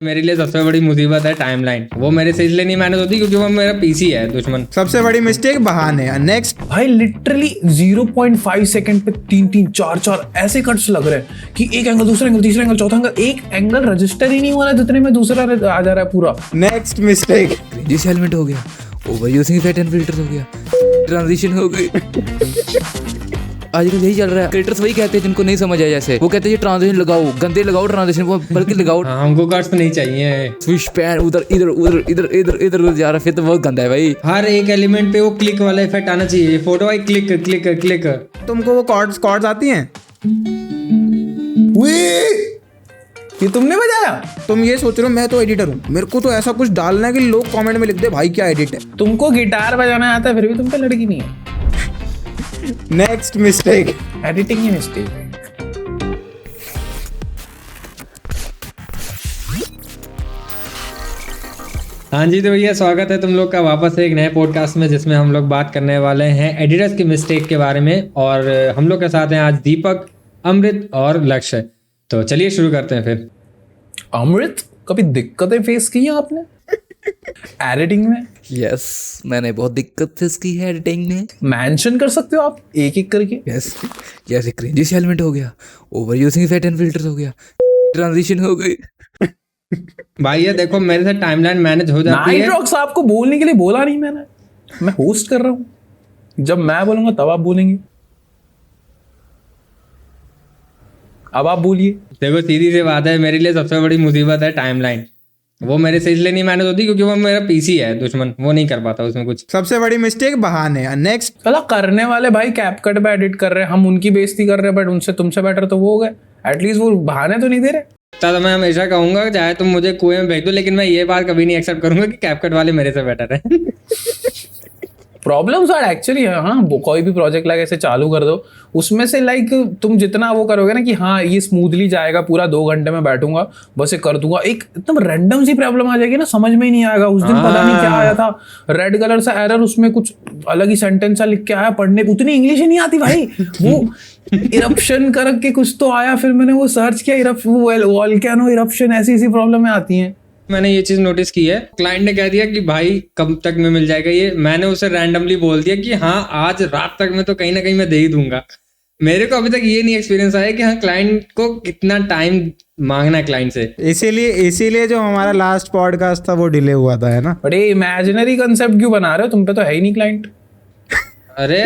मेरे लिए सबसे बड़ी मुसीबत है टाइमलाइन। वो मेरे से इसलिए नहीं मैनेज होती क्योंकि वो मेरा पीसी है दुश्मन। सबसे बड़ी मिस्टेक बहाने। नेक्स्ट भाई लिटरली 0.5 सेकंड पे 3-4 ऐसे कट्स लग रहे हैं कि एक एंगल दूसरा एंगल तीसरा एंगल चौथा एंगल, एक एंगल रजिस्टर ही नहीं हो रहा जितने में दूसरा आ जा रहा है पूरा। नेक्स्ट मिस्टेक क्रिंजी एलिमेंट हो गया, over using effect and filters हो गया, ट्रांजिशन हो गई। आजकल यही चल रहा है। क्रिएटर्स वही कहते हैं जिनको नहीं समझ आया, जैसे वो कहते हैं ट्रांजिशन लगाओ, गंदे लगाओ ट्रांजिशन, वो बल्कि लगाओ हमको कट्स नहीं चाहिए। स्विच पैन उधर इधर उधर इधर इधर इधर जा रहा, फिर तो बहुत गंदा है भाई। हर एक एलिमेंट पे वो क्लिक वाला इफेक्ट आना चाहिए। फोटो भाई क्लिक क्लिक क्लिक। तुमको वो कॉर्ड्स आती हैं? ये तुमने बजाया? तुम ये सोच रहे हो मैं तो एडिटर हूँ, मेरे को तो ऐसा कुछ डालना है कि लोग कमेंट में लिख दे भाई क्या एडिट है। तुमको गिटार बजाना आता है फिर भी तुम पे लड़की नहीं है। नेक्स्ट मिस्टेक एडिटिंग ही मिस्टेक है। हाँ जी, तो भैया स्वागत है तुम लोग का वापस एक नए पॉडकास्ट में, जिसमें हम लोग बात करने वाले हैं एडिटर्स की मिस्टेक के बारे में। और हम लोग के साथ हैं आज दीपक, अमृत और लक्ष्य। तो चलिए शुरू करते हैं फिर। अमृत, कभी दिक्कतें फेस की हैं आपने एडिटिंग में? यस, मैंने बहुत दिक्कत फेस की है एडिटिंग में। मेंशन कर सकते हो आप एक एक करके? यस, जैसे क्रिंजी एलिमेंट हो गया, over using effect and filters हो गया, ट्रांजिशन हो गई। भाई ये देखो मेरे से टाइमलाइन मैनेज हो जाती है। नाइट्रॉक्स आपको बोलने के लिए बोला नहीं मैंने, मैं होस्ट कर रहा हूँ। जब मैं बोलूंगा तब आप बोलेंगे। अब आप बोलिए। देखो सीधी सी बात है, मेरे लिए सबसे बड़ी मुसीबत है टाइमलाइन। वो मेरे से इसलिए नहीं मैनेज होती क्योंकि वो मेरा पीसी है दुश्मन, वो नहीं कर पाता उसमें कुछ। सबसे बड़ी मिस्टेक बहाने। नेक्स्ट चला करने वाले भाई कैपकट पे एडिट कर रहे हैं, हम उनकी बेइज्जती कर रहे हैं, बट उनसे तुमसे बेटर तो वो हो गए। एटलीस्ट वो बहाने तो नहीं दे रहे। तो मैं हमेशा कहूंगा चाहे तुम मुझे कुएं में भेज दो, लेकिन मैं ये बात कभी नहीं एक्सेप्ट करूंगा कि कैपकट वाले मेरे से बेटर है। प्रॉब्लम्स आर एक्चुअली, हाँ कोई भी प्रोजेक्ट लाइक ऐसे चालू कर दो, उसमें से लाइक तुम जितना वो करोगे ना कि हाँ ये स्मूथली जाएगा, पूरा 2 घंटे में बैठूंगा बस ये कर दूंगा, एक एकदम रैंडम सी प्रॉब्लम आ जाएगी ना, समझ में ही नहीं आएगा। उस दिन पता नहीं क्या आया था, रेड कलर सा एरर, उसमें कुछ अलग ही सेंटेंस सा लिख के आया, पढ़ने उतनी इंग्लिश ही नहीं आती भाई। वो इरप्शन करके कुछ तो आया, फिर मैंने वो सर्च किया, वोल्केनो इरप्शन, ऐसी प्रॉब्लमें आती हैं। मैंने ये चीज नोटिस की है, क्लाइंट ने कह दिया कि भाई कब तक में मिल जाएगा ये, मैंने उसे रैंडमली बोल दिया कि हाँ आज रात तक में तो कहीं ना कहीं मैं दे ही दूंगा। मेरे को अभी तक ये नहीं एक्सपीरियंस आया कि हाँ क्लाइंट को कितना टाइम मांगना है क्लाइंट से। इसीलिए जो हमारा लास्ट पॉडकास्ट था वो डिले हुआ था, है ना। बट ये इमेजिनरी कंसेप्ट क्यों बना रहे हो, तुम पे तो है ही नहीं क्लाइंट। अरे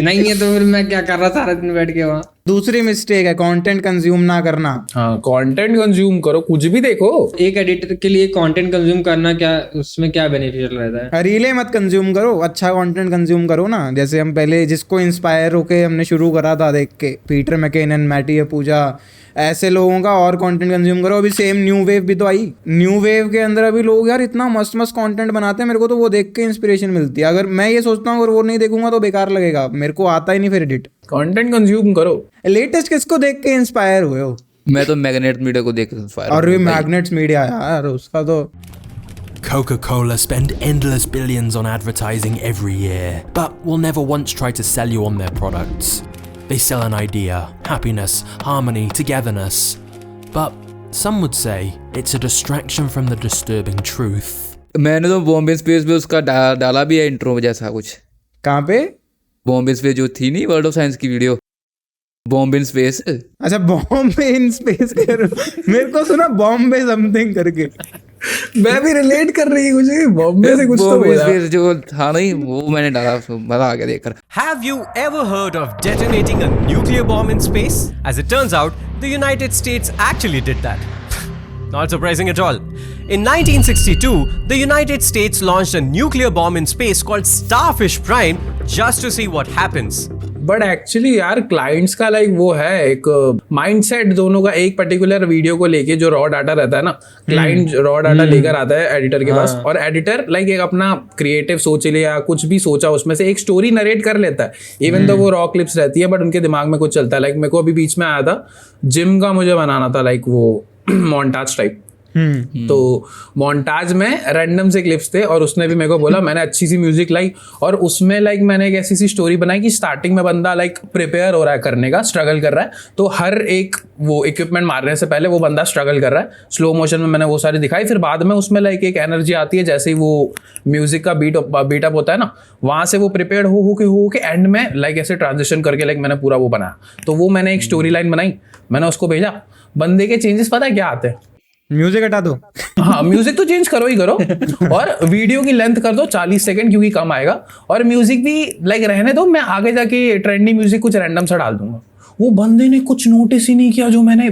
नहीं है तो फिर मैं क्या कर रहा सारा दिन बैठ के वहाँ। दूसरी मिस्टेक है कंटेंट कंज्यूम ना करना। हाँ, कंटेंट कंज्यूम करो, कुछ भी देखो। एक एडिटर के लिए कंटेंट कंज्यूम करना क्या, उसमें क्या बेनिफिशियल रहता है? रीले मत कंज्यूम करो, अच्छा कंटेंट कंज्यूम करो ना। जैसे हम पहले जिसको इंस्पायर होके हमने शुरू करा था देख के, पीटर मैकेनन, मैटी पूजा, ऐसे लोगों का और कंटेंट कंज्यूम करो। अभी सेम न्यू वेव भी तो आई, न्यू वेव के अंदर अभी लोग यार इतना मस्त मस्त कंटेंट बनाते हैं, मेरे को तो वो देख के इंस्पिरेशन मिलती है। अगर मैं ये सोचता हूँ अगर वो नहीं देखूंगा तो बेकार लगेगा, मेरे को आता ही नहीं फिर एडिट। कंटेंट कंज्यूम करो। लेटेस्ट किसको देख के इंस्पायर हुए हो? मैं तो मैग्नेट मीडिया को देख इंस्पायर। और भी मैग्नेट्स मीडिया यार, उसका तो Coca-Cola spend endless billions on advertising every year, but will never once try to sell you on their products. They sell an idea, happiness, harmony, togetherness. But some would say it's a distraction from the disturbing truth. मैंने तो Bombay space पे उसका डाला भी है intro जैसा कुछ। कहाँ पे? बॉम्बे स्पेस जो थी नहीं, वर्ल्ड ऑफ साइंस की वीडियो, बॉम्बे इन स्पेस। अच्छा बॉम्बे इन स्पेस कर, मेरे को सुना बॉम्बे समथिंग करके। मैं भी रिलेट कर रही हूँ कुछ, बॉम्बे से कुछ तो बॉम्बे बोला। स्पेस जो था नहीं, वो मैंने डाला, मजा आ गया देखकर। Have you ever heard of detonating a nuclear bomb in space? As it turns out, the United States actually did that. Not surprising at all. In 1962, the United States launched a nuclear bomb in space called Starfish Prime just to see what happens. But actually यार clients का like वो है एक mindset दोनों का, एक particular video को लेके जो रॉ डाटा रहता है ना, क्लाइंट रॉ डाटा लेकर आता है एडिटर के पास, और एडिटर लाइक एक अपना क्रिएटिव सोच ले या कुछ भी सोचा उसमें से एक स्टोरी नरेट कर लेता है। इवन तो वो रॉ क्लिप्स रहती है बट उनके दिमाग में कुछ चलता है। लाइक मेरे को अभी बीच में आया था, जिम का मुझे बनाना था लाइक वो मोन्टाज टाइप, तो मोन्टाज में रैंडम से क्लिप्स थे और उसने भी मेरे को बोला, मैंने अच्छी सी म्यूजिक लाई और उसमें लाइक मैंने एक ऐसी सी स्टोरी बनाई कि स्टार्टिंग में बंदा लाइक प्रिपेयर हो रहा है करने का, स्ट्रगल कर रहा है, तो हर एक वो इक्विपमेंट मारने से पहले वो बंदा स्ट्रगल कर रहा है, स्लो मोशन में मैंने वो सारी दिखाई। फिर बाद में उसमें लाइक एक एनर्जी आती है जैसे ही वो म्यूजिक का बीटअप होता है ना, वहां से वो प्रिपेयर हो के एंड में लाइक ऐसे ट्रांजिशन करके लाइक मैंने पूरा वो बनाया। तो वो मैंने एक स्टोरी लाइन बनाई, मैंने उसको भेजा। बंदे के चेंजेस पता है क्या आते हैं? म्यूजिक हटा दो। हाँ, म्यूजिक तो चेंज करो ही करो और वीडियो की लेंथ कर दो 40 सेकंड क्योंकि कम आएगा, और म्यूजिक भी लाइक रहने दो, मैं आगे जाके ट्रेंडी म्यूजिक कुछ रैंडम सा डाल दूंगा। वो बंदे ने कुछ नोटिस ही नहीं किया जो मैंने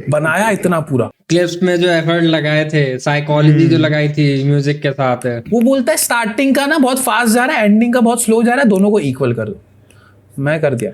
बनाया इतना पूरा। क्लिप्स में जो एफर्ट लगाए थे, साइकोलॉजी जो लगाई थी म्यूजिक के साथ, वो बोलता है स्टार्टिंग का ना बहुत फास्ट जा रहा है, एंडिंग का बहुत स्लो जा रहा है, दोनों को इक्वल कर दो। मैं कर दिया।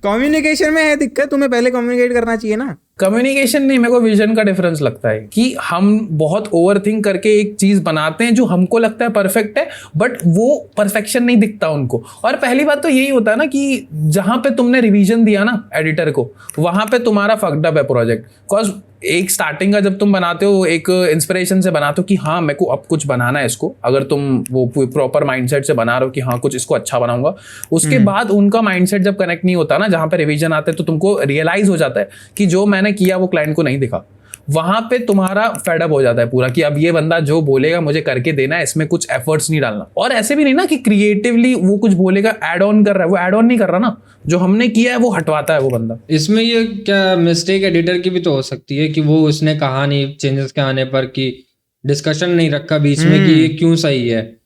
कम्युनिकेशन में है दिक्कत, तुम्हें पहले कम्युनिकेट करना चाहिए ना। कम्युनिकेशन नहीं, मेरे को विजन का डिफरेंस लगता है कि हम बहुत ओवर थिंक करके एक चीज बनाते हैं जो हमको लगता है परफेक्ट है, बट वो परफेक्शन नहीं दिखता उनको। और पहली बात तो यही होता है ना कि जहां पे तुमने रिवीजन दिया ना एडिटर को, वहां पे तुम्हारा फक्ड अप है प्रोजेक्ट। बिकॉज एक स्टार्टिंग का जब तुम बनाते हो एक इंस्पिरेशन से बनाते हो कि हाँ मेरे को अब कुछ बनाना है इसको, अगर तुम वो प्रॉपर माइंडसेट से बना रहे हो कि हाँ कुछ इसको अच्छा बनाऊंगा, उसके बाद उनका माइंडसेट जब कनेक्ट नहीं होता ना, जहां पे रिवीजन आते हैं, तो तुमको रियलाइज हो जाता है कि जो मैंने किया वो क्लाइंट को नहीं दिखा। वहां पे तुम्हारा फेडअप हो जाता है पूरा कि अब ये बंदा जो बोलेगा मुझे करके देना है, इसमें कुछ एफर्ट्स नहीं डालना। और ऐसे भी नहीं ना कि क्रिएटिवली वो कुछ बोलेगा ऐड ऑन कर रहा है, वो ऐड ऑन नहीं कर रहा ना, जो हमने किया है वो हटवाता है वो बंदा। इसमें ये क्या मिस्टेक एडिटर की भी तो हो सकती है कि वो उसने कहा नहीं चेंजेस के आने पर, कि डिस्कशन नहीं रखा बीच में कि ये क्यों सही है,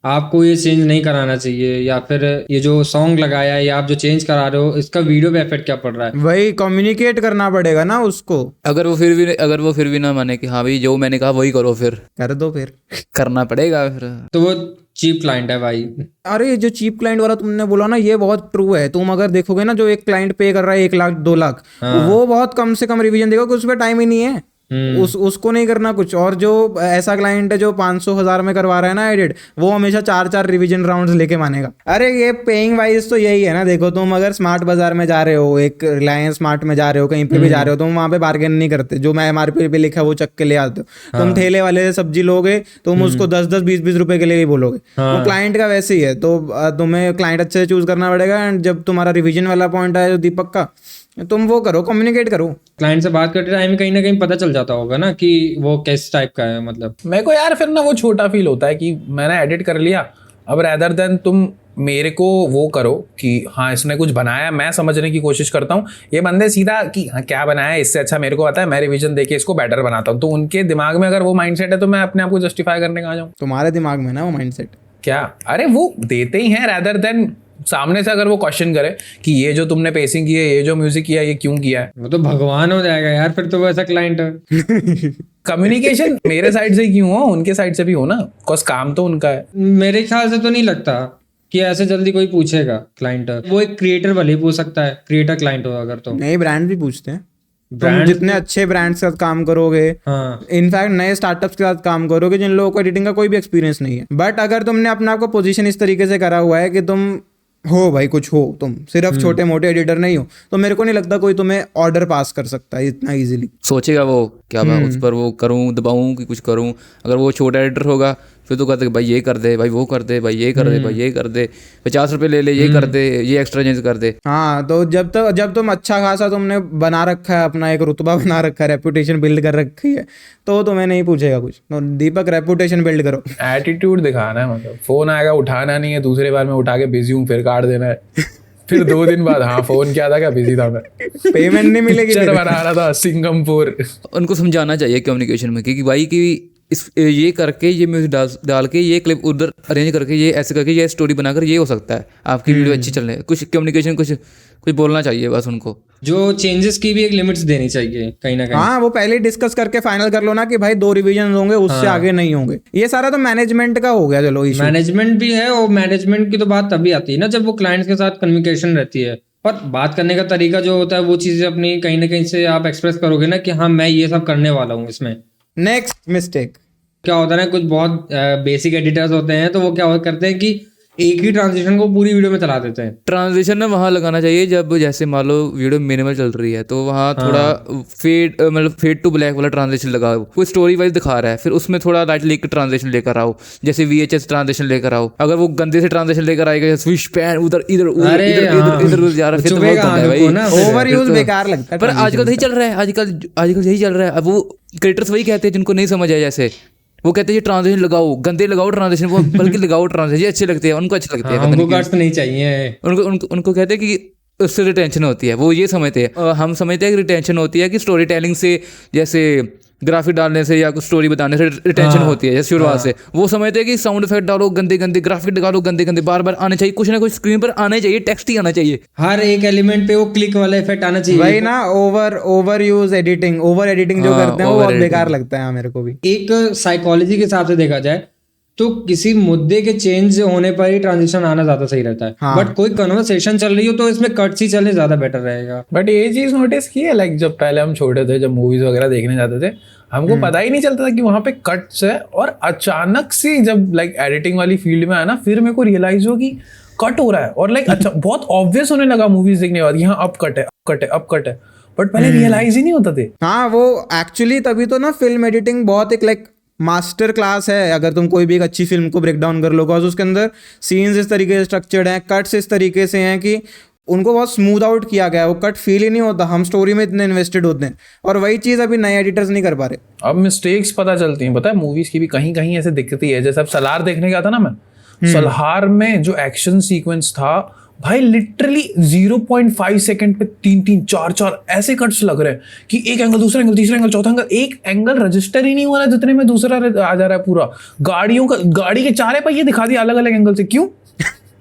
आपको ये चेंज नहीं कराना चाहिए, या फिर ये जो सॉन्ग लगाया है या आप जो चेंज करा रहे हो इसका वीडियो पे इफेक्ट क्या पड़ रहा है। वही कम्युनिकेट करना पड़ेगा ना उसको। अगर वो फिर भी ना माने कि हाँ भाई जो मैंने कहा वही करो, फिर कर दो, फिर करना पड़ेगा फिर। तो वो चीप क्लाइंट है भाई। अरे ये जो चीप क्लाइंट वाला तुमने बोला ना, ये बहुत ट्रू है। तुम अगर देखोगे ना, जो एक क्लाइंट पे कर रहा है 1 लाख 2 लाख, वो बहुत कम से कम रिवीजन देगा, क्योंकि उस पर टाइम ही नहीं है। उसको नहीं करना कुछ। और जो ऐसा क्लाइंट है जो 500,000 में करवा रहा है ना एडिट, वो हमेशा 4 रिवीजन राउंड्स लेके मानेगा। अरे ये पेइंग वाइज तो यही है ना। देखो तुम अगर स्मार्ट बाजार में जा रहे हो, एक रिलायंस स्मार्ट में जा रहे हो, कहीं पे भी जा रहे हो, तुम वहां पे बार्गेन नहीं करते। जो मैं MRP पे लिखा है वो चक के ले आते हो। तुम ठेले वाले से सब्जी लोगे, तुम उसको 10-10 20-20 रुपए के लिए भी बोलोगे। तो क्लाइंट का वैसे ही है। तो तुम्हें क्लाइंट अच्छे से चूज करना पड़ेगा। एंड जब तुम्हारा रिवीजन वाला पॉइंट आया दीपक का, तुम वो करो, कम्युनिकेट करो। क्लाइंट से बात करते टाइम कहीं ना कहीं पता चल जाता होगा ना कि वो किस टाइप का है। मतलब मेरे को यार फिर ना वो छोटा फील होता है कि मैंने एडिट कर लिया, अब रैदर देन तुम मेरे को वो करो कि हाँ इसने कुछ बनाया, मैं समझने की कोशिश करता हूँ। ये बंदे सीधा कि हाँ क्या बनाया है, इससे अच्छा मेरे को पता है, मैं रिवीजन देके इसको बेटर बनाता हूँ। तो उनके दिमाग में अगर वो माइंडसेट है तो मैं अपने आप को जस्टिफाई करने कहाँ जाऊँ। तुम्हारे दिमाग में ना वो माइंडसेट क्या? अरे वो देते ही हैं, रैदर देन सामने से अगर वो क्वेश्चन करे कि ये जो तुमने पेसिंग की है, ये जो म्यूजिक किया है, ये क्यों किया है। वो तो भगवान हो जाएगा यार फिर तो वो ऐसा क्लाइंट है। कम्युनिकेशन मेरे साइड से क्यों हो, उनके साइड से भी हो ना, बिकॉज काम तो उनका है। मेरे ख्याल से तो नहीं लगता कि ऐसे जल्दी कोई पूछेगा क्लाइंट। वो एक क्रिएटर वाले ही पूछ सकता है, क्रिएटर क्लाइंट हो अगर तो। नहीं, ब्रांड भी पूछते हैं। तुम जितने अच्छे ब्रांड्स के साथ काम करोगे, इनफैक्ट नए स्टार्टअप्स के साथ काम करोगे जिन लोगों को एडिटिंग का कोई भी एक्सपीरियंस नहीं है, बट अगर तुमने अपने आप को पोजीशन इस तरीके से करा हुआ है कि तुम हो भाई कुछ हो, तुम सिर्फ छोटे मोटे एडिटर नहीं हो, तो मेरे को नहीं लगता कोई तुम्हें ऑर्डर पास कर सकता है इतना इजीली। सोचेगा वो क्या मैं उस पर वो करूँ, दबाऊँ कि कुछ करूँ। अगर वो छोटा एडिटर होगा फिर तो कहते भाई ये कर दे, भाई वो कर दे, भाई ये कर दे, भाई ये कर दे, 50 रुपये ले ले, ये कर दे, ये एक्स्ट्रा चेंज कर दे। हाँ, तो जब तुम अच्छा खासा तुमने बना रखा है, अपना एक रुतबा बना रखा है, रेपुटेशन बिल्ड कर रखी है, तो तुम्हें नहीं पूछेगा कुछ। तो दीपक रेपुटेशन बिल्ड करो। एटीट्यूड दिखाना है, मतलब फोन आएगा उठाना नहीं है, दूसरे बार में उठा के बिजी हूँ फिर काट देना है। फिर 2 दिन बाद हाँ फोन किया था, क्या बिजी था मैं, पेमेंट नहीं मिलेगी, बना रहा था सिंगापुर। उनको समझाना चाहिए कम्युनिकेशन में कि भाई कि ये करके ये म्यूजिक डाल के ये क्लिप उधर अरेंज करके ये ऐसे करके ये स्टोरी बनाकर ये हो सकता है आपकी वीडियो अच्छी चलने। कुछ कम्युनिकेशन कुछ बोलना चाहिए बस उनको। जो चेंजेस की भी एक लिमिट्स देनी चाहिए कहीं ना कहीं। हाँ, वो पहले डिस्कस करके फाइनल कर लो ना कि भाई 2 रिवीजन होंगे, उससे आगे नहीं होंगे। ये सारा तो मैनेजमेंट का हो गया। चलो मैनेजमेंट भी है, और मैनेजमेंट की तो बात तभी आती है ना जब वो क्लाइंट्स के साथ कम्युनिकेशन रहती है। पर बात करने का तरीका जो होता है वो चीजें अपनी कहीं ना कहीं से आप एक्सप्रेस करोगे ना कि हाँ मैं ये सब करने वाला हूँ इसमें। नेक्स्ट मिस्टेक क्या होता है ना, कुछ बहुत बेसिक एडिटर्स होते हैं तो वो क्या करते हैं कि एक ही ट्रांजिशन को पूरी वीडियो में चला देते हैं। ट्रांजिशन ना वहाँ लगाना चाहिए जब जैसे मान लो वीडियो मिनिमल चल रही है तो वहाँ थोड़ा फेड मतलब फेड टू ब्लैक वाला ट्रांजिशन लगाओ, कोई स्टोरी वाइज दिखा रहा है, फिर उसमें थोड़ा राइट क्लिक ट्रांजिशन लेकर आओ, जैसे VHS ट्रांजिशन लेकर आओ। अगर वो गंदे से ट्रांजिशन लेकर आएगा स्विच पैन उधर इधर उधर इधर इधर जा रहा है, फिर तो बहुत गंदा है भाई, ओवर यूज बेकार लगता है। पर आजकल यही चल रहा है, आजकल यही चल रहा है। अब वो क्रिएटर्स वही कहते हैं जिनको नहीं समझ आया, जैसे वो कहते हैं ये ट्रांजिशन लगाओ, गंदे लगाओ ट्रांजिशन, वो बल्कि लगाओ ट्रांजिशन, ये अच्छे लगते हैं, उनको अच्छे लगते हैं, पता हमको कट्स नहीं चाहिए। उनको कहते हैं कि उससे रिटेंशन होती है, वो ये समझते हैं। हम समझते हैं कि रिटेंशन होती है कि स्टोरी टेलिंग से, जैसे ग्राफिक डालने से या कुछ स्टोरी बताने से रिटेंशन होती है, जैसे शुरुआत से वो समझते हैं कि साउंड इफेक्ट डालो गंदे गंदे, ग्राफिक डालो गंदे गंदे, बार बार आने चाहिए, कुछ ना कुछ स्क्रीन पर आना चाहिए, टेक्स्ट ही आना चाहिए, हर एक एलिमेंट पे वो क्लिक वाला इफेक्ट आना चाहिए। वही ना, over use editing, over editing जो करते हैं वो बहुत बेकार लगता है मेरे को भी। एक साइकोलॉजी के हिसाब से देखा जाए तो किसी मुद्दे के चेंज होने पर ही ट्रांजिशन आना ज्यादा सही रहता है। बट कोई कन्वर्सेशन चल रही हो तो इसमें कट्स ही चले ज्यादा बेटर रहेगा। बट ये चीज नोटिस की है, लाइक जब पहले हम छोटे थे, जब मूवीज वगैरह देखने जाते थे, हमको पता ही नहीं चलता था कि वहां पे कट्स है, और अचानक से जब लाइक एडिटिंग वाली फील्ड में आया ना, फिर मेरे को रियलाइज हुआ कि कट हो रहा है, और लाइक अच्छा बहुत ऑब्वियस होने लगा मूवीज देखने के बाद, यहाँ अब कट है, अब कट है, अब कट है, बट पहले रियलाइज ही नहीं होता थे। हाँ, वो एक्चुअली तभी तो ना फिल्म एडिटिंग बहुत एक लाइक मास्टर क्लास है। अगर तुम कोई भी एक अच्छी फिल्म को ब्रेक डाउन कर लो, बिकॉज उसके अंदर सीन्स इस तरीके से स्ट्रक्चर्ड हैं, कट्स इस तरीके से हैं कि उनको बहुत स्मूथ आउट किया गया है, वो कट फील ही नहीं होता, हम स्टोरी में इतने इन्वेस्टेड होते हैं, और वही चीज़ अभी नए एडिटर्स नहीं कर पा रहे। अब मिस्टेक्स पता चलती हैं, पता है मूवीज की भी कहीं कहीं ऐसे दिखती है। जैसे अब सलार देखने गया था ना मैं, सलार में जो एक्शन सीक्वेंस था भाई, लिटरली 0.5 सेकंड पे 3-3, 4-4 ऐसे कट्स लग रहे हैं कि एक एंगल, दूसरा एंगल, तीसरा एंगल, चौथा एंगल, एक एंगल रजिस्टर ही नहीं हो रहा जितने में दूसरा आ जा रहा है पूरा। गाड़ी के चारे पहिए दिखा दिया अलग अलग एंगल से, क्यों?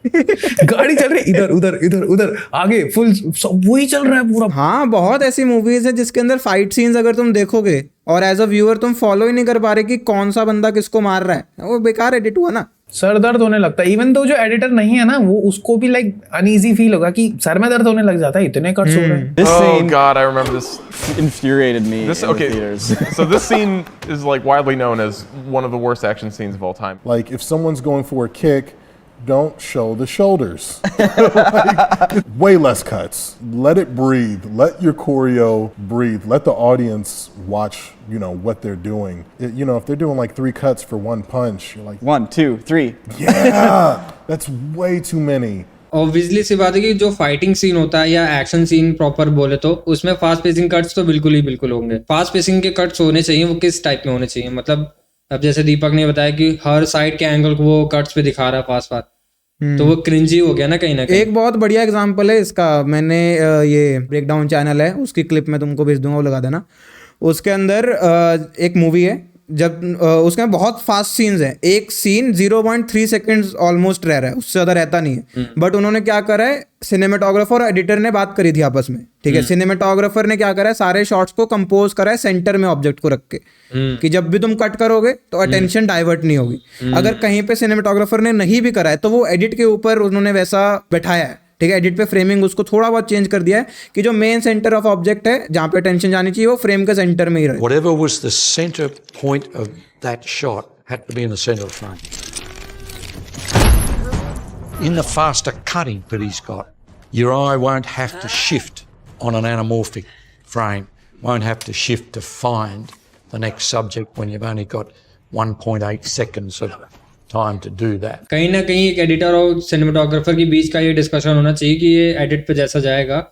गाड़ी चल रही है इधर उधर इधर उधर, आगे फुल सब वही चल रहा है पूरा। हाँ, बहुत ऐसी मूवीज है जिसके अंदर फाइट सीन्स अगर तुम देखोगे और एज अ व्यूअर तुम फॉलो ही नहीं कर पा रहे कि कौन सा बंदा किसको मार रहा है, वो बेकार एडिट हुआ ना। सर दर्द होने लगता है, इवन तो जो एडिटर नहीं है ना, वो उसको भी लाइक अनईजी फील होगा कि सर में दर्द होने लग जाता है, इतने कट्स हो रहे हैं। Oh God, I remember this. Infuriated me in the theaters. So this scene is like widely known as one of the worst action scenes of all time. Like if someone's going for a kick, don't show the shoulders. Like, way less cuts. Let it breathe. Let your choreo breathe. Let the audience watch, what they're doing. If they're doing like 3 cuts for one punch, you're like 1, 2, 3. Yeah, that's way too many. Obviously सी बात है कि जो fighting scene होता है या action scene proper बोले तो उसमें फास्ट पेसिंग कट्स तो बिल्कुल होंगे। फास्ट पेसिंग के कट्स होने चाहिए, वो किस टाइप में होने चाहिए, मतलब अब जैसे दीपक ने बताया कि हर साइड के एंगल को वो कट्स पे दिखा रहा है फास्ट, तो वो क्रिंजी हो गया ना कहीं ना कहीं। एक बहुत बढ़िया एग्जांपल है इसका, मैंने ये ब्रेकडाउन चैनल है, उसकी क्लिप मैं तुमको भेज दूंगा, वो लगा देना। उसके अंदर एक मूवी है, जब उसमें बहुत फास्ट सीन्स हैं, एक सीन 0.3 सेकंड्स ऑलमोस्ट रह रहा है, उससे ज़्यादा रहता नहीं है, बट उन्होंने क्या करा है, सिनेमेटोग्राफर और एडिटर ने बात करी थी आपस में, ठीक है। सिनेमेटोग्राफर ने क्या करा है, सारे शॉट्स को कंपोज करा है सेंटर में ऑब्जेक्ट को रख के, कि जब भी तुम कट करोगे तो अटेंशन डाइवर्ट नहीं होगी। अगर कहीं पे सिनेमेटोग्राफर ने नहीं भी करा है तो वो एडिट के ऊपर उन्होंने वैसा बैठाया है, ठीक है। एडिट पे फ्रेमिंग उसको थोड़ा बहुत चेंज कर दिया है कि जो मेन सेंटर ऑफ ऑब्जेक्ट है, जहाँ पे अटेंशन जानी चाहिए, वो फ्रेम के सेंटर में ही रहे। Whatever was the center point of that shot had to be in the center of the frame. In the faster cutting that he's got, your eye won't have to shift on an anamorphic frame, won't have to shift to find the next subject when you've only got 1.8 seconds of time to do that. कहीं ना कहीं एक editor और cinematographer के बीच का ये discussion होना चाहिए कि ये एडिट पे जैसा जाएगा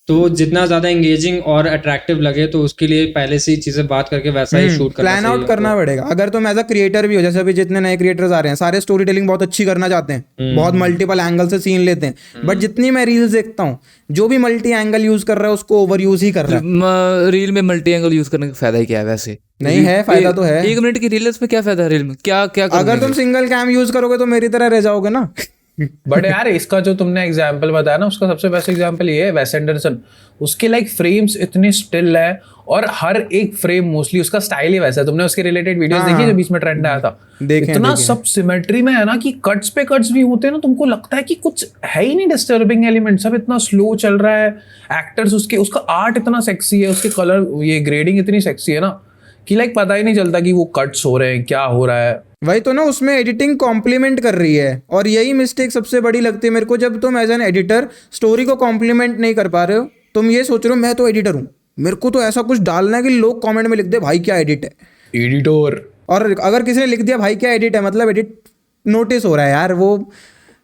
तो जितना ज्यादा एंगेजिंग और अट्रैक्टिव लगे, तो उसके लिए पहले से ही चीजें बात करके वैसा ही शूट करना प्लान आउट करना पड़ेगा। अगर तुम एज अ क्रिएटर भी हो, जैसे अभी जितने नए क्रिएटर्स आ रहे हैं, सारे स्टोरी टेलिंग बहुत अच्छी करना चाहते हैं, बहुत मल्टीपल एंगल से सीन लेते हैं, बट जितनी मैं रील्स देखता हूँ, जो भी मल्टी एंगल यूज कर रहा है उसको ओवर यूज ही कर रहा है। रील में मल्टी एंगल यूज करने का फायदा ही क्या है वैसे? नहीं है, फायदा तो है। 1 मिनट की रील, उसमें क्या फायदा है रील में? क्या अगर तुम सिंगल कैम यूज करोगे तो मेरी तरह रह जाओगे ना। बट यार इसका जो तुमने एग्जांपल बताया ना, उसका सबसे बेस्ट एग्जांपल ये है वेस एंडरसन। उसके लाइक फ्रेम्स इतने स्टिल है और हर एक फ्रेम मोस्टली उसका स्टाइल ही वैसा है। तुमने उसके रिलेटेड वीडियोस देखी जो बीच में ट्रेंड आया था, इतना सब सिमेट्री में है ना कि कट्स पे कट्स भी होते हैं ना, तुमको लगता है कि कुछ है ही नहीं डिस्टर्बिंग एलिमेंट, सब इतना स्लो चल रहा है। एक्टर्स उसका आर्ट इतना सेक्सी है, उसके कलर, ये ग्रेडिंग इतनी सेक्सी है ना कि लाइक पता ही नहीं चलता कि वो कट्स हो रहे हैं, क्या हो रहा है। वही तो ना, उसमें एडिटिंग कॉम्प्लीमेंट कर रही है, और यही मिस्टेक सबसे बड़ी लगती है मेरे को, जब तुम एज एन एडिटर स्टोरी को कॉम्प्लीमेंट नहीं कर पा रहे हो। तुम ये सोच रहे हो मैं तो एडिटर हूँ, मेरे को तो ऐसा कुछ डालना है कि लोग कमेंट में लिख दे भाई क्या एडिट है, एडिटर। और अगर किसी ने लिख दिया भाई क्या एडिट है, मतलब एडिट नोटिस हो रहा है यार, वो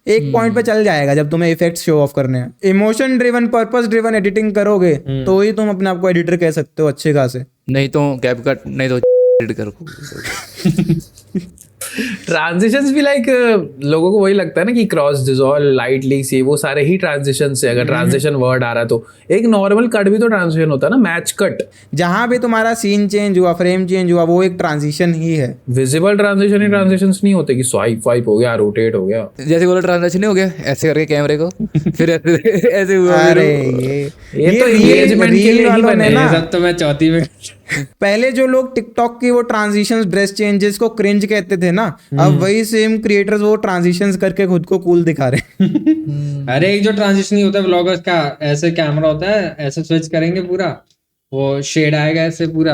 एक पॉइंट पे चल जाएगा जब तुम्हें इफेक्ट्स शो ऑफ करने हैं। Emotion driven, purpose driven editing करोगे तो ही तुम अपने आप को एडिटर कह सकते हो अच्छे खासे, नहीं तो कैपकट, नहीं तो एडिट करो। ट्रांजिशंस भी लाइक लोगों को वही लगता है ना कि क्रॉस डिसॉल्व, लाइट लीक्स, ये वो सारे ही ट्रांजिशन से, अगर ट्रांजिशन वर्ड आ रहा है तो एक नॉर्मल कट भी तो ट्रांजिशन होता है ना, मैच कट। जहां भी तुम्हारा सीन चेंज हुआ, फ्रेम चेंज हुआ, वो एक ट्रांजिशन ही है। विजिबल ट्रांजिशन ही ट्रांजिशंस नहीं होते कि स्वाइप वाइप हो गया, रोटेट हो गया, जैसे बोला ट्रांजेक्शन हो गया ऐसे करके कैमरे को, फिर ऐसे हुआ। अरे ये तो engagement के लिए ही बने ना। सब तो मैं चौथी में पहले जो लोग टिकटॉक की वो ट्रांजिशंस, ड्रेस चेंजेस को क्रिंज कहते थे ना, अब वही सेम क्रिएटर्स वो ट्रांजिशंस करके खुद को कूल दिखा रहे हैं। अरे एक जो ट्रांजिशन नहीं होता व्लॉगर्स का, ऐसे कैमरा होता है, ऐसे स्विच करेंगे पूरा, वो शेड आएगा ऐसे पूरा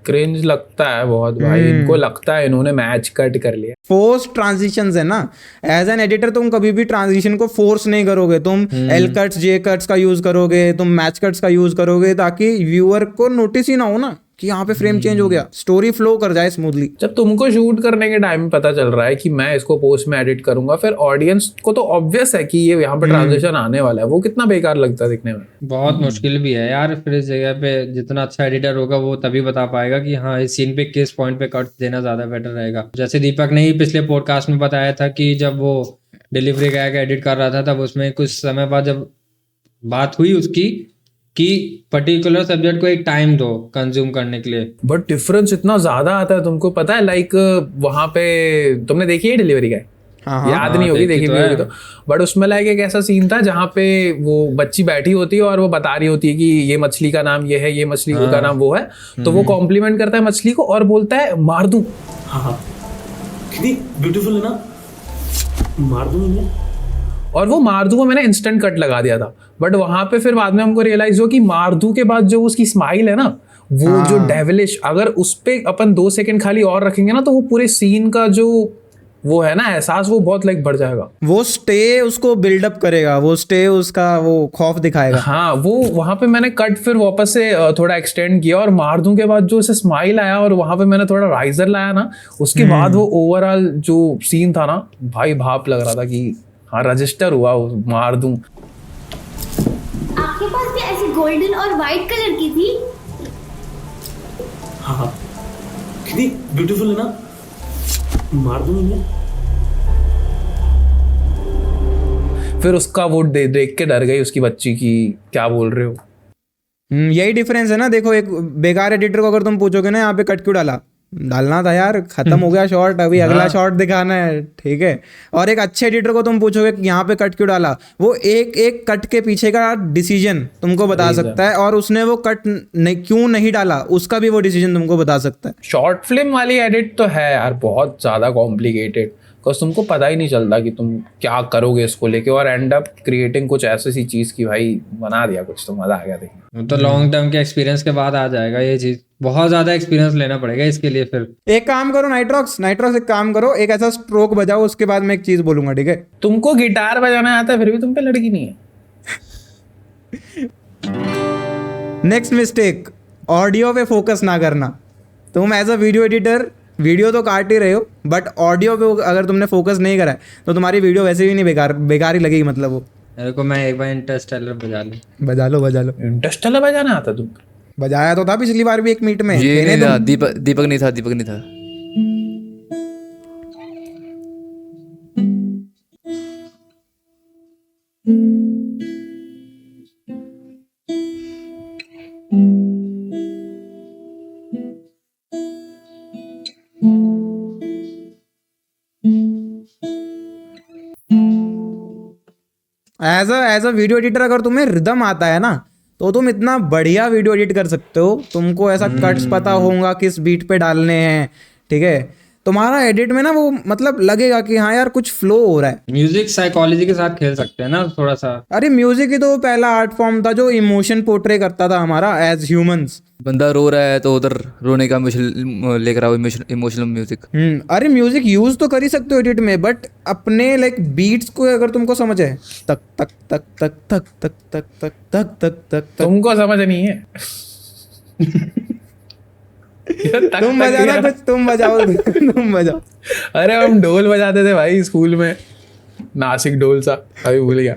क्रिंज लगता है बहुत भाई। इनको लगता है इन्होंने मैच कट कर लिया। फोर्स ट्रांजिशंस है ना, एज एन एडिटर तुम कभी भी ट्रांजिशन को फोर्स नहीं करोगे, तुम एल कट्स, जे कट्स का यूज करोगे, तुम मैच कट्स का यूज करोगे, ताकि व्यूअर को नोटिस ही ना हो ना कि यहाँ पे फ्रेम चेंज हो गया, स्टोरी फ्लो कर जाए स्मूथली। जब तुमको शूट करने के टाइम पता चल रहा है कि मैं इसको पोस्ट में एडिट करूंगा, फिर ऑडियंस को तो ऑब्वियस है कि ये यहाँ पे ट्रांजिशन आने वाला है, वो कितना बेकार लगता है दिखने में। बहुत मुश्किल भी है यार। फिर इस जगह पे जितना अच्छा एडिटर होगा वो तभी बता पाएगा कि हाँ इस सीन पे किस पॉइंट पे कट देना ज्यादा बेटर रहेगा। जैसे दीपक ने ही पिछले पॉडकास्ट में बताया था कि जब वो डिलीवरी गाय का एडिट कर रहा था, तब उसमें कुछ समय बाद जब बात हुई उसकी कि पर्टिकुलर सब्जेक्ट को एक टाइम दो कंज्यूम करने के लिए, बट डिफरेंस इतना ज्यादा आता है, तुमको पता है। लाइक वहां पे तुमने देखी है डिलीवरी गाय? याद नहीं होगी, देखी भी होगी तो। बट उसमें लाइक एक ऐसा सीन था जहाँ पे वो बच्ची बैठी होती है और वो बता रही होती है कि ये मछली का नाम ये है, ये मछली का नाम वो है, तो वो कॉम्प्लीमेंट करता है मछली को और बोलता है मार दूं। हाँ कितनी ब्यूटीफुल है ना, मार दूं मैं। और वो मार दूं को मैंने इंस्टेंट कट लगा दिया था, बट वहां पे फिर बाद में हमको रियलाइज हुआ कि मार दूं के बाद जो उसकी स्माइल है ना, वो जो डेविलिश, अगर उस पे अपन 2 सेकंड खाली और रखेंगे ना, तो वो पूरे सीन का जो वो है ना एहसास, वो बहुत लाइक बढ़ जाएगा। वो स्टे उसको बिल्डअप करेगा, वो स्टे उसका वो खौफ दिखाएगा। हाँ, वो वहां पे मैंने कट फिर वापस से थोड़ा एक्सटेंड किया, और मार दूं के बाद जो उसे स्माइल आया, और वहां पे मैंने थोड़ा राइजर लाया ना, उसके बाद वो ओवरऑल जो सीन था ना भाई, भाप लग रहा था कि हाँ रजिस्टर हुआ मार दूं। आपके पास भी ऐसी गोल्डन और व्हाइट कलर की थी? हाँ कितनी ब्यूटीफुल है ना, मार दूं मैं। फिर उसका वो देख के डर गई उसकी बच्ची की, क्या बोल रहे हो। यही डिफरेंस है ना। देखो एक बेकार एडिटर को अगर तुम पूछोगे ना यहाँ पे कट क्यों डालना था यार, खत्म हो गया शॉट, अभी अगला शॉट दिखाना है, ठीक है। और एक अच्छे एडिटर को तुम पूछोगे कि यहाँ पे कट क्यों डाला, वो एक एक कट के पीछे का डिसीजन तुमको बता सकता है, और उसने वो कट क्यों नहीं डाला उसका भी वो डिसीजन तुमको बता सकता है। शॉर्ट फिल्म वाली एडिट तो है यार बहुत ज्यादा कॉम्प्लिकेटेड, बिकॉज तुमको पता ही नहीं चलता कि तुम क्या करोगे इसको लेके, और एंड अप क्रिएटिंग कुछ ऐसी सी चीज की भाई बना दिया कुछ, तो मजा आ गया देखने। तो लॉन्ग टर्म के एक्सपीरियंस के बाद आ जाएगा ये चीज, बहुत ज्यादा एक्सपीरियंस लेना पड़ेगा इसके लिए। फिर एक काम करो नाइट्रॉक्स एक काम करो, एक ऐसा स्ट्रोक बजाओ, उसके बाद मैं एक चीज बोलूंगा, ठीक है। तुमको गिटार बजाना आता है फिर भी तुम पे लड़की नहीं है। नेक्स्ट मिस्टेक, ऑडियो पे फोकस ना करना। तुम as a video editor video तो काट ही रहे हो, बट ऑडियो पे अगर तुमने फोकस नहीं करा है तो तुम्हारी वीडियो वैसे भी नहीं बेकार ही लगेगी। मतलब वो मेरे को, मैं एक बार इंटरस्टेलर बजा लो। इंटरस्टेलर बजाना आता तुम? बजाया तो था पिछली बार भी एक मीट में। ये नहीं था, दीपक नहीं था। एज अ वीडियो एडिटर अगर तुम्हें रिदम आता है ना, तो तुम इतना बढ़िया वीडियो एडिट कर सकते हो। तुमको ऐसा कट्स पता होगा किस बीट पे डालने हैं, ठीक है। तुम्हारा एडिट में ना वो मतलब लगेगा कि हाँ यार कुछ फ्लो हो रहा है। म्यूजिक साइकोलॉजी के साथ खेल सकते हैं ना थोड़ा सा। अरे म्यूजिक ही तो पहला आर्ट फॉर्म था जो इमोशन पोर्ट्रे करता था हमारा एज ह्यूमंस। बंदा रो रहा है तो उधर रोने का लेकर आओ इमोशनल म्यूजिक। अरे म्यूजिक यूज तो कर ही सकते हो एडिट में, बट अपने लाइक बीट्स को अगर तुमको समझ है, तक तक तक तक तक तक तक तक तक तक तक तुमको समझ नहीं है। तुम बजाना कुछ, तुम बजाओ तुम बजाओ। अरे हम ढोल बजाते थे भाई स्कूल में, नासिक ढोल सा, अभी भूल गया।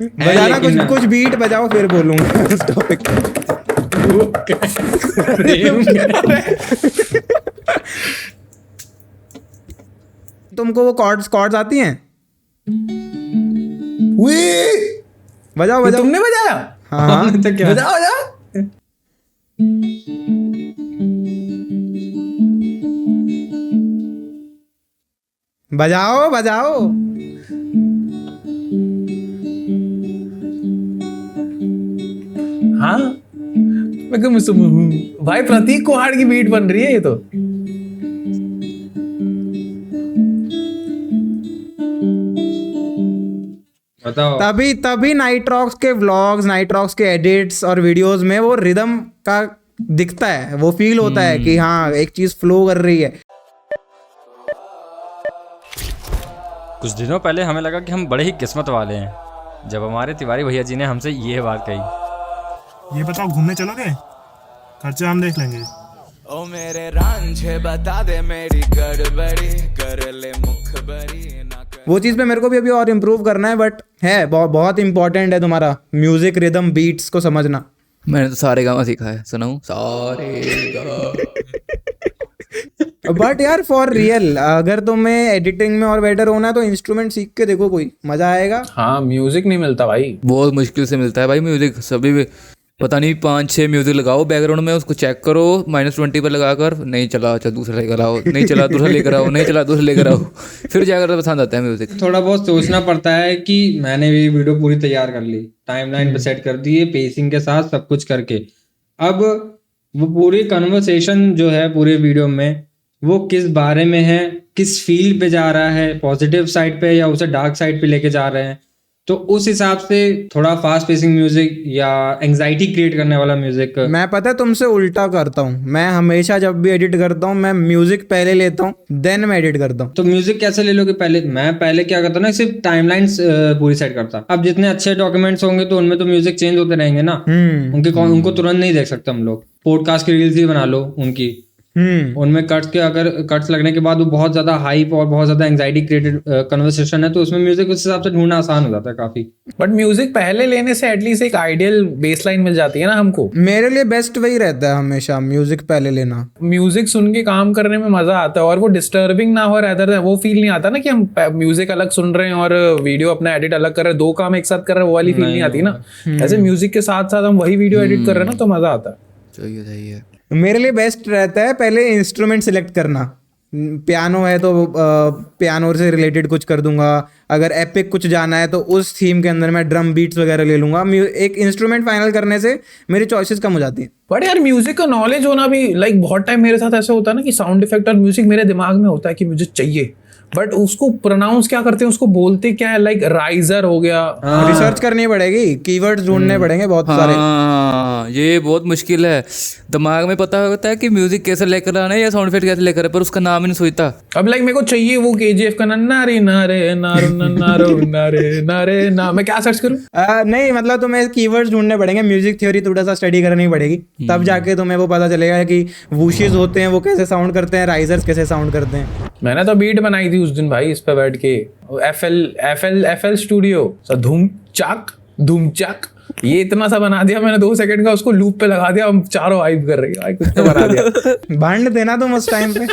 बजाना कुछ बीट बजाओ फिर बोलूंगा इस टॉपिक। तुमको वो कॉर्ड्स आती हैं? बजाओ बजाओ। तुमने बजाया? हाँ तो क्या बजाओ बजाओ। बजाओ बजाओ। हाँ भाई प्रतीक कुहाड़ की बीट बन रही है ये तो। बताओ। तभी नाइट्रॉक्स के व्लॉग्स, नाइट्रॉक्स के एडिट्स और वीडियोस में वो रिदम का दिखता है, वो फील होता है कि हाँ एक चीज फ्लो कर रही है। कुछ दिनों पहले हमें लगा कि हम बड़े ही किस्मत वाले हैं, जब हमारे तिवारी भैया जी ने हमसे ये बात कही। ये बताओ घूमने चलोगे? खर्चे हम देख लेंगे। ओ मेरे रांझे बता दे मेरी गड़बड़ी, कर ले मुखबरी ना कर। वो चीज़ पे मेरे को भी अभी और इम्प्रूव करना है, बट है बहुत इंपॉर्टेंट है तुम्हारा म्यूजिक रिदम बीट्स को समझना। मैंने तो सारे गाँव सीखा है, सुनाऊं? सारे बट यार फॉर रियल अगर तुम्हें एडिटिंग में और बेटर होना है तो इंस्ट्रूमेंट सीख के देखो, कोई मजा आएगा। हाँ म्यूजिक नहीं मिलता भाई, बहुत मुश्किल से मिलता है भाई म्यूजिक। सभी भी पता नहीं 5-6 म्यूजिक लगाओ बैकग्राउंड में, उसको चेक करो -20 पर लगाकर, नहीं चला अच्छा दूसरा लेकर आओ, नहीं चला दूसरा लेकर आओ, नहीं चला दूसरा लेकर आओ, फिर जाकर पसंद आता है म्यूजिक। थोड़ा बहुत सोचना पड़ता है कि मैंने भी वीडियो पूरी तैयार कर ली, टाइमलाइन पे सेट कर दी है, पेसिंग के साथ सब कुछ करके। अब वो पूरी कन्वर्सेशन जो है पूरे वीडियो में, वो किस बारे में है, किस फील पे जा रहा है, पॉजिटिव साइड पे या उसे डार्क साइड पे लेके जा रहे हैं, तो उस हिसाब से थोड़ा फास्ट पेसिंग म्यूजिक या एंजाइटी क्रिएट करने वाला म्यूजिक। मैं पता है तुमसे उल्टा करता हूँ, मैं हमेशा जब भी एडिट करता हूँ मैं म्यूजिक पहले लेता हूँ देन मैं एडिट करता हूँ। तो म्यूजिक कैसे ले लोगे? पहले मैं क्या करता ना, सिर्फ टाइमलाइंस पूरी सेट करता। अब जितने अच्छे डॉक्यूमेंट्स होंगे तो उनमें तो म्यूजिक चेंज होते रहेंगे ना, उनको तुरंत नहीं देख सकते हम लोग। पॉडकास्ट की रील्स ही बना लो उनकी, उनमें कट्स लगने के बाद वो बहुत ज्यादा हाइप और बहुत ज्यादा एंजाइटी क्रिएटेड कन्वर्सेशन है, तो उसमें म्यूजिक उस हिसाब से ढूंढना आसान हो जाता है काफी। बट म्यूजिक पहले लेने से एटलीस्ट एक आइडियल बेसलाइन मिल जाती है ना हमको। मेरे लिए बेस्ट वही रहता है हमेशा, म्यूजिक पहले लेना। म्यूजिक सुन के काम करने में मजा आता है और वो डिस्टर्बिंग ना हो, रहता है वो फील नहीं आता ना कि हम म्यूजिक अलग सुन रहे हैं और वीडियो अपना एडिट अलग कर रहे हैं, दो काम एक साथ कर रहे हैं, वो वाली फील नहीं आती ना। ऐसे म्यूजिक के साथ साथ हम वही वीडियो एडिट कर रहे हैं ना, तो मजा आता है। सही है। मेरे लिए बेस्ट रहता है पहले इंस्ट्रूमेंट सिलेक्ट करना। पियानो है तो पियानो से रिलेटेड कुछ कर दूंगा, अगर एपिक कुछ जाना है तो उस थीम के अंदर मैं ड्रम बीट्स वगैरह ले लूंगा। एक इंस्ट्रूमेंट फाइनल करने से मेरी चॉइसेस कम हो जाती हैं। बट यार म्यूजिक का नॉलेज होना भी लाइक बहुत टाइम मेरे साथ ऐसा होता है ना कि साउंड इफेक्ट और म्यूजिक मेरे दिमाग में होता है कि मुझे चाहिए, बट उसको प्रोनाउंस क्या करते हैं, उसको बोलते क्या है, लाइक राइजर हो गया। रिसर्च करनी पड़ेगी, कीवर्ड्स ढूंढने पड़ेंगे बहुत सारे। ये बहुत मुश्किल है, दिमाग में पता होता है कि म्यूजिक कैसे लेकर आना है या साउंड इफेक्ट कैसे लेकर, पर उसका नाम ही नहीं सोचता। अब लाइक मेरे को चाहिए वो KGF का नारे नारे नारो नारो नारे नारे ना, मैं क्या सर्च करूं? नहीं मतलब तुम्हें कीवर्ड्स ढूंढने पड़ेंगे, म्यूजिक थ्योरी थोड़ा सा स्टडी करनी पड़ेगी, तब जाके तुम्हें वो पता चलेगा कि वूशेस होते हैं वो कैसे साउंड करते हैं, राइजर्स कैसे साउंड करते हैं। मैंने तो बीट बनाई थी उस दिन भाई इस पे बैठ के, FL स्टूडियो धूम चाक ये इतना सा बना दिया मैंने 2 सेकंड का, उसको लूप पे लगा दिया, हम चारों वाइब कर रही है, कुछ तो बना दिया। भांड देना तुम उस टाइम पे।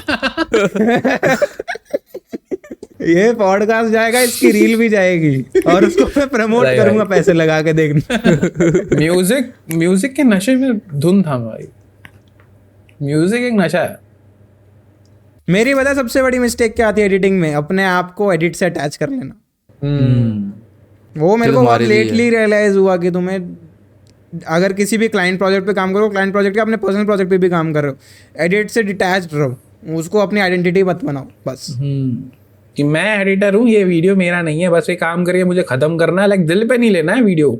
ये पॉडकास्ट जाएगा, इसकी रील भी जाएगी और उसको मैं प्रमोट करूंगा पैसे लगा के, देखना। म्यूजिक के नशे में धुन था भाई, म्यूजिक एक नशा है। मेरी वजह सबसे बड़ी मिस्टेक क्या आती है एडिटिंग में, अपने आप को एडिट से अटैच कर लेना। वो मेरे को बहुत लेटली रियलाइज हुआ कि तुम्हें अगर किसी भी क्लाइंट प्रोजेक्ट पे काम करो, क्लाइंट प्रोजेक्ट के अपने पर्सनल प्रोजेक्ट पे भी काम कर रहे हो, एडिट से डिटैच्ड रहो, उसको अपनी आइडेंटिटी मत बनाओ बस। कि मैं एडिटर हूँ, ये वीडियो मेरा नहीं है, बस ये काम करिए, मुझे खत्म करना है। लाइक दिल पे नहीं लेना है वीडियो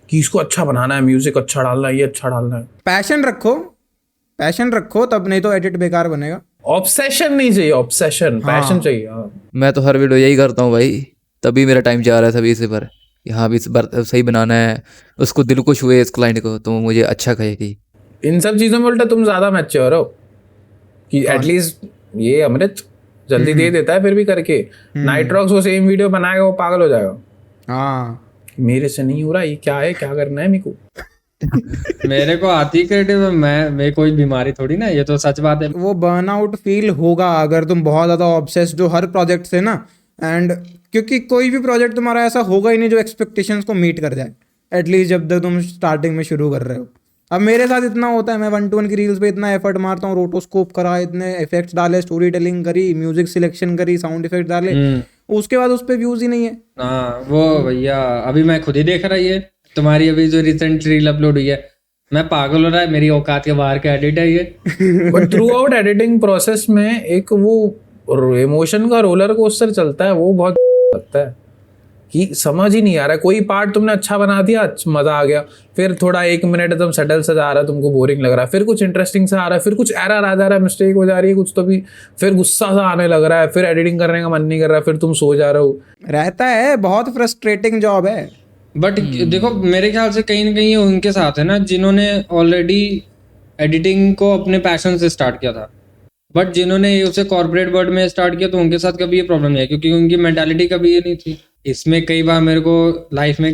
कि इसको अच्छा बनाना है, म्यूजिक अच्छा डालना है, ये अच्छा डालना है। पैशन रखो तब, नहीं तो एडिट बेकार बनेगा। ऑब्सेशन नहीं चाहिए, ऑब्सेशन, पैशन चाहिए। मैं तो हर वीडियो यही करता हूँ भाई, तभी मेरा टाइम जा रहा है सभी से पर यहाँ भी इस बार सही बनाना है, उसको दिल को छुए इस क्लाइंट को, तो मुझे अच्छा कहेगी। इन सब चीज़ों में उल्टा तुम ज़्यादा मैच्योर हो कि एटलीस्ट ये अमृत जल्दी दे देता है, फिर भी करके नाइट्रॉक्स वो सेम वीडियो बनाएगा, वो पागल हो जाएगा। हाँ मेरे से नहीं हो रहा, ये क्या है, क्या करना है मेरे को। मेरे को आती क्रिएटिव, मैं कोई बीमारी थोड़ी ना, ये तो सच बात है। वो बर्नआउट फील होगा अगर तुम बहुत ज़्यादा ऑब्सेस्ड हो हर प्रोजेक्ट से ना, एंड क्योंकि कोई भी प्रोजेक्ट तुम्हारा ऐसा होगा ही नहीं जो एक्सपेक्टेशंस को मीट कर जाए, एटलीस्ट जब तक तुम स्टार्टिंग में शुरू कर रहे हो। अब मेरे साथ इतना होता है, मैं 1-to-1 की रील्स पे इतना एफर्ट मारता हूँ, रोटोस्कोप करा, इतने इफेक्ट्स डाले, स्टोरी टेलिंग करी, म्यूजिक सिलेक्शन करी, साउंड इफेक्ट डाले, उसके बाद उस पर व्यूज ही नहीं है। हाँ वो भैया अभी मैं खुद ही देख रहा है, तुम्हारी अभी जो रिसेंट रील अपलोड हुई है, मैं पागल हो रहा है, मेरी औकात के बाहर का एडिट है ये। But through out editing process में एक वो इमोशन का रोलर कोस्टर चलता है, वो बहुत लगता है कि समझ ही नहीं आ रहा। कोई पार्ट तुमने अच्छा बना दिया, मजा आ गया, फिर थोड़ा 1 मिनट एकदम सेटल सा जा रहा है, तुमको बोरिंग लग रहा है, फिर कुछ इंटरेस्टिंग सा आ रहा है, फिर कुछ एरर आ जा रहा है, मिस्टेक हो जा रही है कुछ, तो भी फिर गुस्सा सा आने लग रहा है, फिर एडिटिंग करने का मन नहीं कर रहा है, फिर तुम सो जा रहे हो। रहता है, बहुत फ्रस्ट्रेटिंग जॉब है। बट देखो मेरे ख्याल से कहीं ना कहीं ये उनके साथ है ना जिन्होंने ऑलरेडी एडिटिंग को अपने पैशन से स्टार्ट किया था, बट जिन्होंने उसे कॉर्पोरेट वर्ल्ड में स्टार्ट किया तो उनके साथ कभी ये प्रॉब्लम नहीं है, क्योंकि उनकी मेंटालिटी कभी ये नहीं थी। इसमें कई बार मेरे को लाइफ में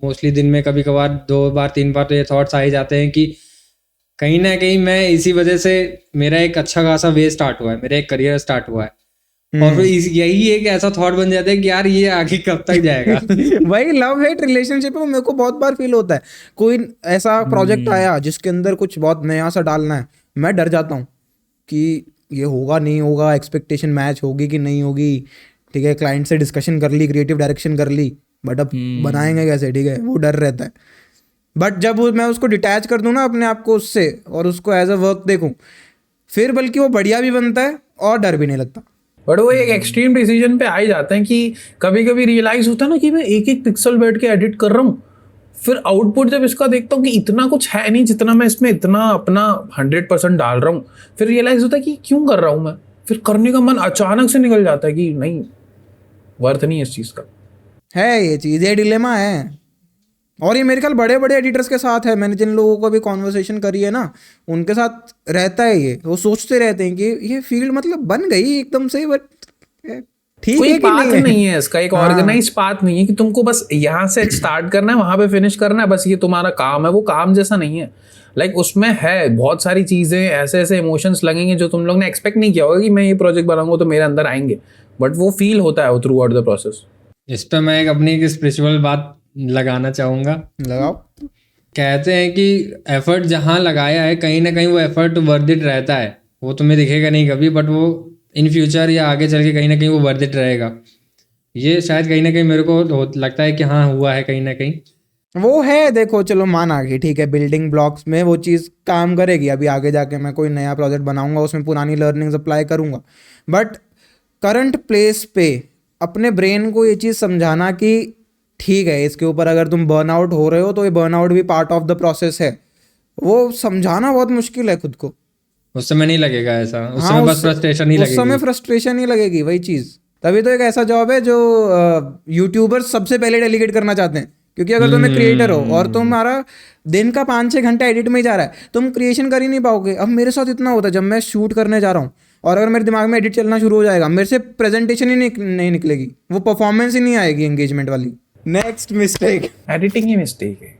मोस्टली दिन में कभी कभार 2 बार 3 बार तो ये थॉट्स आ ही जाते हैं कि कहीं ना कहीं मैं इसी वजह से मेरा एक अच्छा खासा वे स्टार्ट हुआ है, मेरा एक करियर स्टार्ट हुआ है, और फिर यही एक ऐसा थॉट बन जाता है कि यार ये आगे कब तक जाएगा। वही लव हेट रिलेशनशिप है, मेरे को बहुत बार फील होता है। कोई ऐसा प्रोजेक्ट आया जिसके अंदर कुछ बहुत नया सा डालना है, मैं डर जाता हूँ कि ये होगा नहीं होगा, एक्सपेक्टेशन मैच होगी कि नहीं होगी। ठीक है, क्लाइंट से डिस्कशन कर ली, क्रिएटिव डायरेक्शन कर ली, बट अब बनाएंगे कैसे, ठीक है, वो डर रहता है। बट जब मैं उसको डिटैच कर दूँ ना अपने आप को उससे, और उसको एज अ वर्क देखूँ, फिर बल्कि वो बढ़िया भी बनता है और डर भी नहीं लगता। बट वो एक एक्सट्रीम डिसीजन पे आ ही जाते हैं कि कभी कभी रियलाइज होता है ना कि मैं एक पिक्सल बैठ के एडिट कर रहा हूँ, फिर आउटपुट जब इसका देखता हूँ कि इतना कुछ है नहीं जितना मैं इसमें इतना अपना 100% डाल रहा हूँ, फिर रियलाइज होता है कि क्यों कर रहा हूँ मैं, फिर करने का मन अचानक से निकल जाता है कि नहीं, वर्थ नहीं है इस चीज़ का। है ये चीज़, ये डिलेमा है, और ये मेरे ख्याल बड़े बड़े एडिटर्स के साथ है। मैंने जिन लोगों को भी कॉन्वर्सेशन करी है ना, उनके साथ रहता है ये, वो सोचते रहते हैं कि ये फील्ड मतलब बन गई एकदम से, बट ठीक कोई है कि पाथ नहीं है इसका, एक ऑर्गेनाइज पाथ नहीं है कि तुमको बस यहाँ से स्टार्ट करना है, वहां पे फिनिश करना है, बस ये तुम्हारा काम है। वो काम जैसा नहीं है। लाइक उसमें है बहुत सारी चीजें, ऐसे ऐसे इमोशंस लगेंगे जो तुम लोग ने एक्सपेक्ट नहीं किया होगा कि मैं ये प्रोजेक्ट बनाऊंगा तो मेरे अंदर आएंगे, बट वो फील होता है थ्रू आउट द प्रोसेस। इस पर मैं एक स्पिरिचुअल बात लगाना चाहूंगा। लगाओ। कहते हैं कि एफर्ट जहाँ लगाया है कहीं ना कहीं वो एफर्ट वर्थ इट रहता है। वो तुम्हें दिखेगा नहीं कभी, बट वो इन फ्यूचर या आगे चल के कहीं ना कहीं वो वर्थ इट रहेगा। ये शायद कहीं ना कहीं मेरे को लगता है कि हाँ हुआ है कहीं ना कहीं। वो है, देखो चलो माना कि ठीक है बिल्डिंग ब्लॉक्स में वो चीज़ काम करेगी। अभी आगे जाके मैं कोई नया प्रोजेक्ट बनाऊंगा, उसमें पुरानी लर्निंग्स अप्लाई करूंगा, बट करंट प्लेस पे अपने ब्रेन को ये चीज़ समझाना कि ठीक है इसके ऊपर अगर तुम बर्नआउट हो रहे हो तो ये बर्नआउट भी पार्ट ऑफ द प्रोसेस है, वो समझाना बहुत मुश्किल है खुद को। उस समय नहीं लगेगा ऐसा, उस समय बस फ्रस्ट्रेशन ही लगेगी। उस समय फ्रस्ट्रेशन ही लगेगी, वही चीज़। तभी तो एक ऐसा जॉब है जो यूट्यूबर्स सबसे पहले डेलीगेट करना चाहते हैं, क्योंकि अगर तुम एक क्रिएटर हो और तुम्हारा दिन का 5-6 घंटा एडिट में ही जा रहा है, तुम क्रिएशन कर ही नहीं पाओगे। अब मेरे साथ इतना होता है, जब मैं शूट करने जा रहा हूँ और अगर मेरे दिमाग में एडिट चलना शुरू हो जाएगा, मेरे से प्रेजेंटेशन ही नहीं निकलेगी, वो परफॉर्मेंस ही नहीं आएगी एंगेजमेंट वाली। नेक्स्ट मिस्टेक, एडिटिंग ही मिस्टेक है,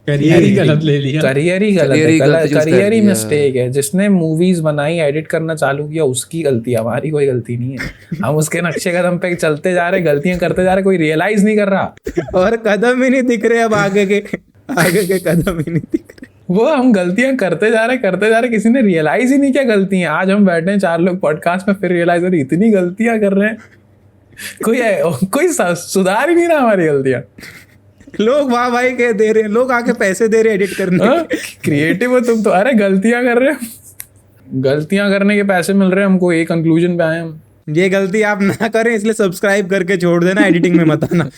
करियर ही गलत ले लिया, करियर ही गलत है, करियर ही मिस्टेक है। जिसने मूवीज बनाई, एडिट करना चालू किया, उसकी गलती, हमारी कोई गलती नहीं है। हम उसके नक्शे कदम पे चलते जा रहे, गलतियां करते जा रहे, कोई रियलाइज नहीं कर रहा और कदम ही नहीं दिख रहे अब आगे के कदम ही नहीं दिख रहे। वो हम गलतियां करते जा रहे, किसी ने रियलाइज ही नहीं किया गलतियां। आज हम बैठे हैं 4 लोग पॉडकास्ट में, फिर रियलाइज हो रही इतनी गलतियां कर रहे हैं, कोई सुधार ही नहीं रहा हमारी गलतियां। लोग वाह भाई कह दे रहे हैं, लोग आके पैसे दे रहे एडिट करने। क्रिएटिव हो तुम तो, अरे गलतियां कर रहे हो, गलतियां करने के पैसे मिल रहे हैं हमको, ये कंक्लूजन पे आए हम। ये गलती आप ना करें, इसलिए सब्सक्राइब करके छोड़ देना, एडिटिंग में मत आना।